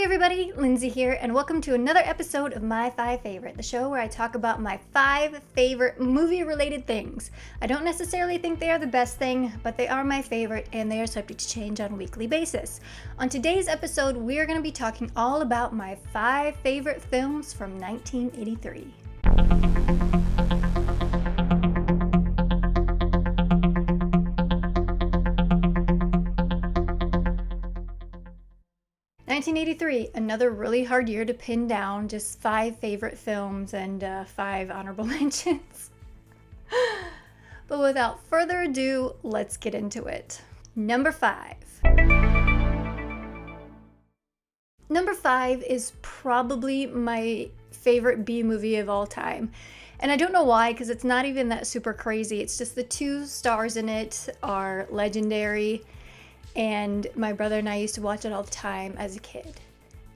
everybody, Lindsay here, and welcome to another episode of My 5 Favorite, the show where I talk about my 5 favorite movie-related things. I don't necessarily think they are the best thing, but they are my favorite, and they are subject to change on a weekly basis. On today's episode, we are going to be talking all about my 5 favorite films from 1983. 1983, another really hard year to pin down, just 5 favorite films and 5 honorable mentions. But without further ado, let's get into it. Number 5. Number 5 is probably my favorite B movie of all time. And I don't know why, because it's not even that super crazy. It's just the 2 stars in it are legendary. And my brother and I used to watch it all the time as a kid.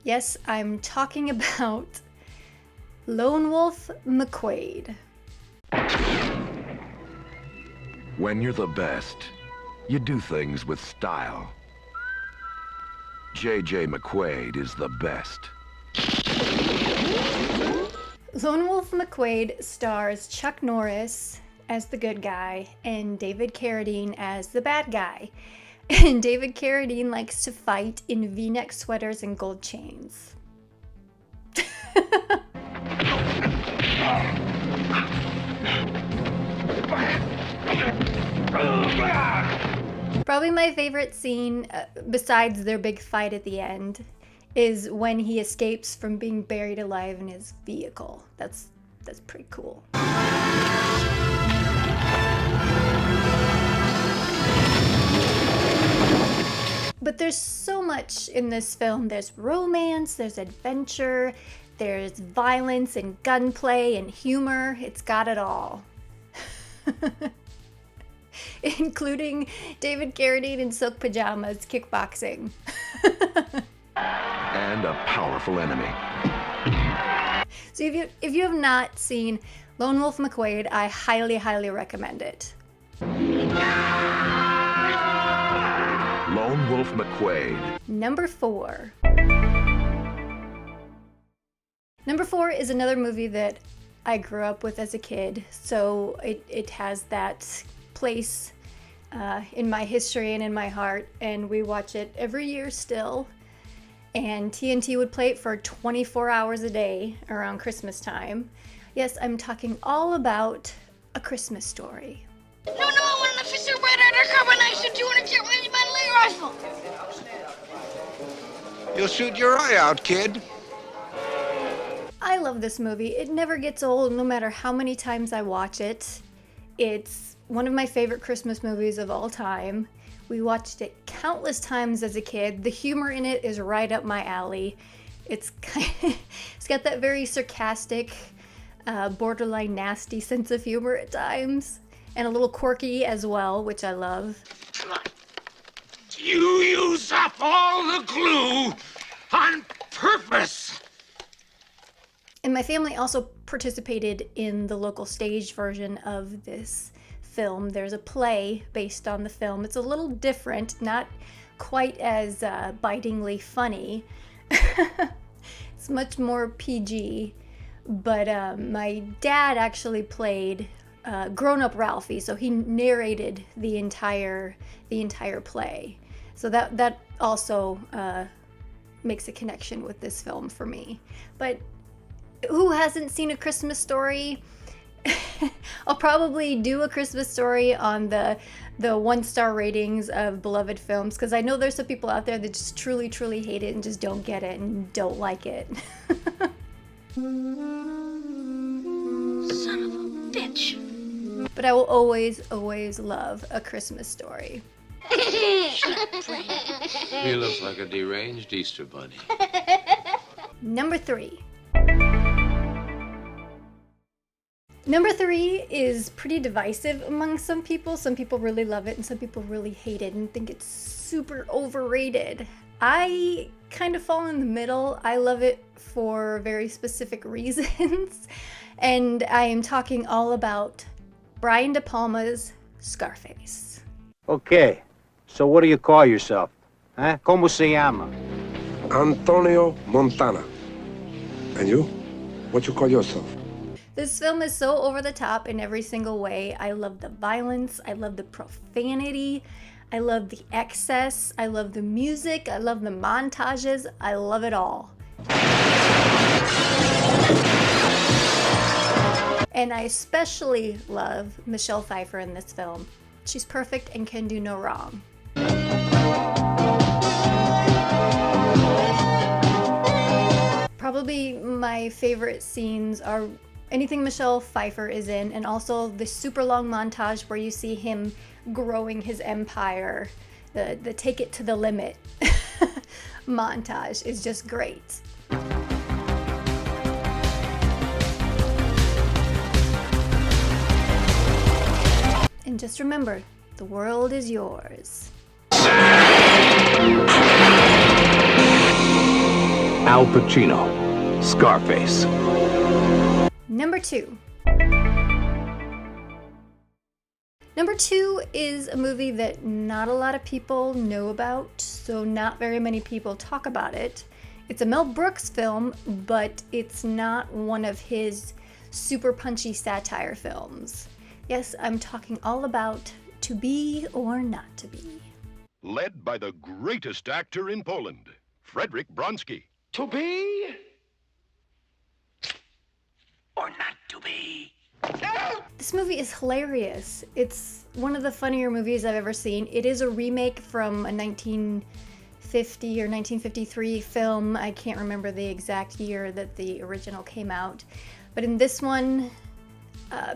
Yes, I'm talking about Lone Wolf McQuade. When you're the best, you do things with style. J.J. McQuade is the best. Lone Wolf McQuade stars Chuck Norris as the good guy and David Carradine as the bad guy. And David Carradine likes to fight in V-neck sweaters and gold chains. Probably my favorite scene, besides their big fight at the end, is when he escapes from being buried alive in his vehicle. That's pretty cool. But there's so much in this film. There's romance, there's adventure, there's violence and gunplay and humor. It's got it all. Including David Carradine in silk pajamas kickboxing. And a powerful enemy. So if you have not seen Lone Wolf McQuade, I highly, highly recommend it. Lone Wolf McQuade. Number 4. Number 4 is another movie that I grew up with as a kid, so it has that place in my history and in my heart, and we watch it every year still. And TNT would play it for 24 hours a day around Christmas time. Yes, I'm talking all about A Christmas Story. No, I want an officer red undercover knife and 200 jet regimental rifle. You'll shoot your eye out, kid. I love this movie. It never gets old, no matter how many times I watch it. It's one of my favorite Christmas movies of all time. We watched it countless times as a kid. The humor in it is right up my alley. It's got that very sarcastic, borderline nasty sense of humor at times. And a little quirky as well, which I love. You use up all the glue on purpose. And my family also participated in the local stage version of this film. There's a play based on the film. It's a little different, not quite as bitingly funny. It's much more PG. But my dad actually played grown-up Ralphie, so he narrated the entire play. So that also makes a connection with this film for me. But who hasn't seen A Christmas Story? I'll probably do A Christmas Story on the 1-star ratings of beloved films, because I know there's some people out there that just truly, truly hate it and just don't get it and don't like it. Son of a bitch. But I will always, always love A Christmas Story. He looks like a deranged Easter bunny. Number 3. Number 3 is pretty divisive among some people. Some people really love it and some people really hate it and think it's super overrated. I kind of fall in the middle. I love it for very specific reasons. And I am talking all about Brian De Palma's Scarface. Okay, so what do you call yourself? Huh? ¿Cómo se llama? Antonio Montana. And you? What you call yourself? This film is so over the top in every single way. I love the violence, I love the profanity, I love the excess, I love the music, I love the montages, I love it all. And I especially love Michelle Pfeiffer in this film. She's perfect and can do no wrong. Probably my favorite scenes are anything Michelle Pfeiffer is in, and also the super long montage where you see him growing his empire. The take it to the limit montage is just great. And just remember, the world is yours. Al Pacino, Scarface. Number 2. Number 2 is a movie that not a lot of people know about, so not very many people talk about it. It's a Mel Brooks film, but it's not one of his super punchy satire films. Yes, I'm talking all about To Be or Not to Be. Led by the greatest actor in Poland, Frederick Bronski. To be or not to be? This movie is hilarious. It's one of the funnier movies I've ever seen. It is a remake from a 1950 or 1953 film. I can't remember the exact year that the original came out. But in this one,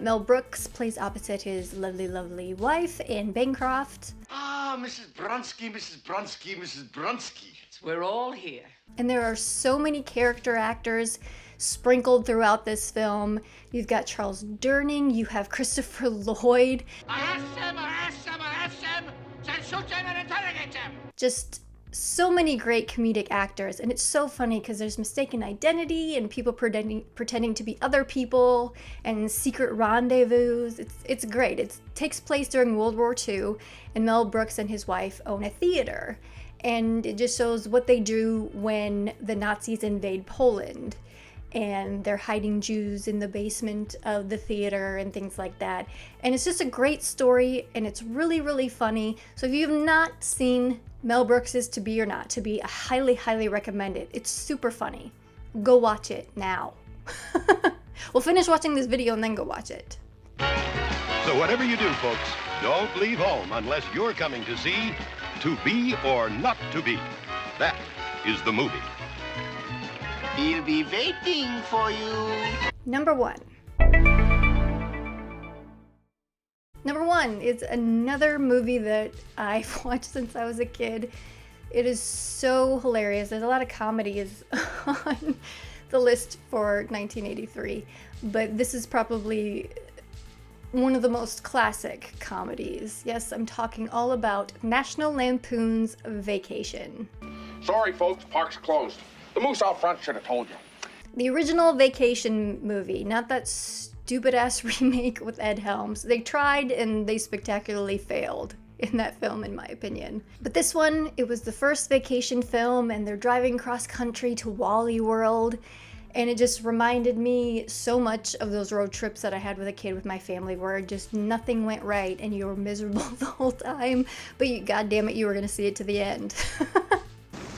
Mel Brooks plays opposite his lovely, lovely wife, Anne Bancroft. Ah, Mrs. Bronski, Mrs. Bronski, Mrs. Bronski. We're all here. And there are so many character actors sprinkled throughout this film. You've got Charles Durning, you have Christopher Lloyd. Just so many great comedic actors, and it's so funny because there's mistaken identity and people pretending to be other people and secret rendezvous. It's great. It takes place during World War II, and Mel Brooks and his wife own a theater, and it just shows what they do when the Nazis invade Poland. And they're hiding Jews in the basement of the theater and things like that. And it's just a great story, and it's really, really funny. So if you have not seen Mel Brooks's To Be or Not to Be, I highly, highly recommend it. It's super funny. Go watch it now. We'll finish watching this video and then go watch it. So whatever you do, folks, don't leave home unless you're coming to see To Be or Not to Be. That is the movie. He'll be waiting for you. Number 1. Number 1 is another movie that I've watched since I was a kid. It is so hilarious. There's a lot of comedies on the list for 1983, but this is probably one of the most classic comedies. Yes, I'm talking all about National Lampoon's Vacation. Sorry, folks, park's closed. The moose out front should have told you. The original Vacation movie, not that stupid-ass remake with Ed Helms. They tried and they spectacularly failed in that film, in my opinion. But this one, it was the first vacation film, and they're driving cross-country to Wally World, and it just reminded me so much of those road trips that I had with a kid with my family, where just nothing went right and you were miserable the whole time, but goddammit, you were gonna see it to the end.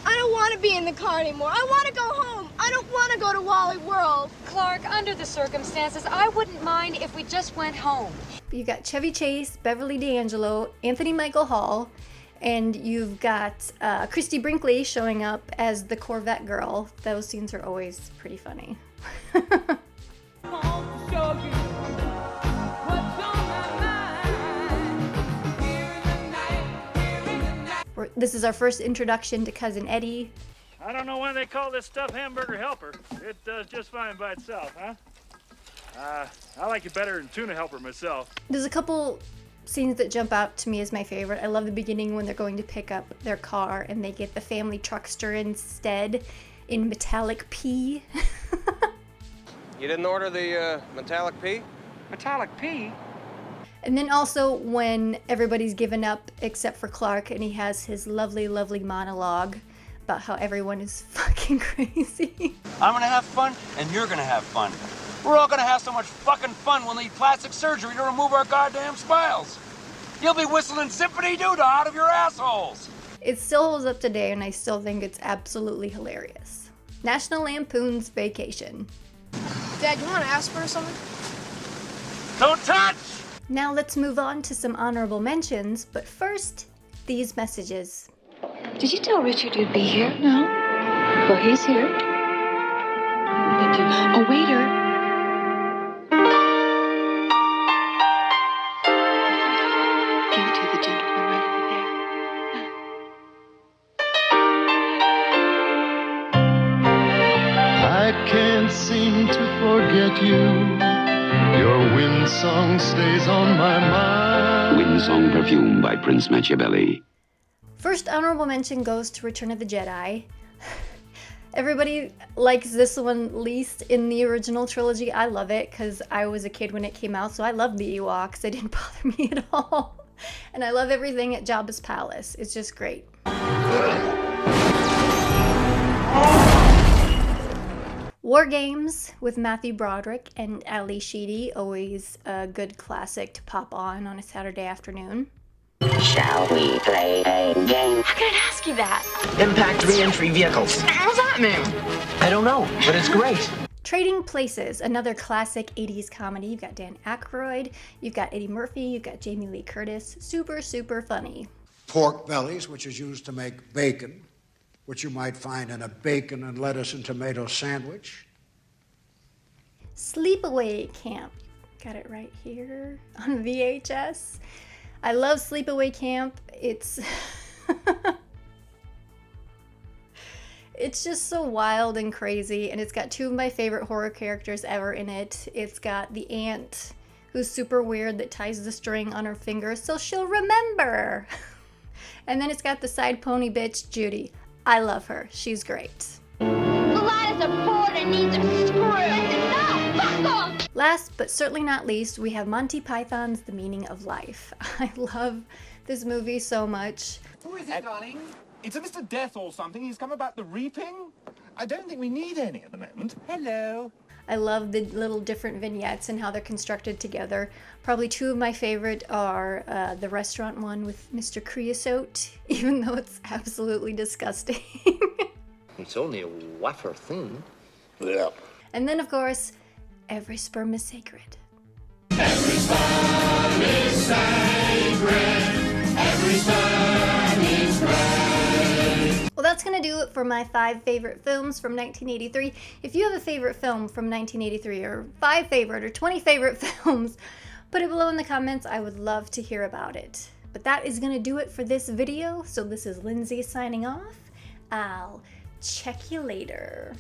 I don't want to be in the car anymore. I want to go home. I don't want to go to Wally World. Clark, under the circumstances, I wouldn't mind if we just went home. You got Chevy Chase, Beverly D'Angelo, Anthony Michael Hall, and you've got Christy Brinkley showing up as the Corvette girl. Those scenes are always pretty funny. This is our first introduction to Cousin Eddie. I don't know why they call this stuff hamburger helper. It does just fine by itself, huh? I like it better than tuna helper myself. There's a couple scenes that jump out to me as my favorite. I love the beginning when they're going to pick up their car and they get the family truckster instead in metallic P. You didn't order the metallic P? Metallic P? And then also when everybody's given up except for Clark and he has his lovely, lovely monologue about how everyone is fucking crazy. I'm gonna have fun, and you're gonna have fun. We're all gonna have so much fucking fun we'll need plastic surgery to remove our goddamn smiles. You'll be whistling zippity-doo-dah out of your assholes. It still holds up today, and I still think it's absolutely hilarious. National Lampoon's Vacation. Dad, you want to ask her something? Don't touch! Now let's move on to some honorable mentions, but first, these messages. Did you tell Richard you'd be here? No. Well, he's here. Thank you. Oh, waiter. Give it to the gentleman right over there. I can't seem to forget you. Your wind song stays on my mind. Wind Song Perfume by Prince Machiavelli. First honorable mention goes to Return of the Jedi. Everybody likes this one least in the original trilogy. I love it because I was a kid when it came out, so I loved the Ewoks. They didn't bother me at all. And I love everything at Jabba's palace. It's just great. War Games with Matthew Broderick and Ali Sheedy, always a good classic to pop on a Saturday afternoon. Shall we play a game? How can I ask you that? Impact re-entry vehicles. What does that mean? I don't know, but it's great. Trading Places, another classic 80s comedy. You've got Dan Aykroyd, you've got Eddie Murphy, you've got Jamie Lee Curtis. Super, super funny. Pork bellies, which is used to make bacon, which you might find in a bacon and lettuce and tomato sandwich. Sleepaway Camp. Got it right here on VHS. I love Sleepaway Camp. It's it's just so wild and crazy, and it's got two of my favorite horror characters ever in it. It's got the aunt who's super weird that ties the string on her finger so she'll remember. And then it's got the side pony bitch, Judy. I love her. She's great. The lad is a board and needs a screw. No, fuck off! Last but certainly not least, we have Monty Python's The Meaning of Life. I love this movie so much. Who is it, darling? It's a Mr. Death or something. He's come about the reaping. I don't think we need any at the moment. Hello. I love the little different vignettes and how they're constructed together. Probably two of my favorite are the restaurant one with Mr. Creosote, even though it's absolutely disgusting. It's only a wafer thin. Yeah. And then, of course, Every Sperm is Sacred. Every sperm is sacred. Every sperm is great. Well, that's going to do it for my 5 favorite films from 1983. If you have a favorite film from 1983, or 5 favorite, or 20 favorite films, put it below in the comments. I would love to hear about it. But that is going to do it for this video. So this is Lindsay signing off. I'll check you later.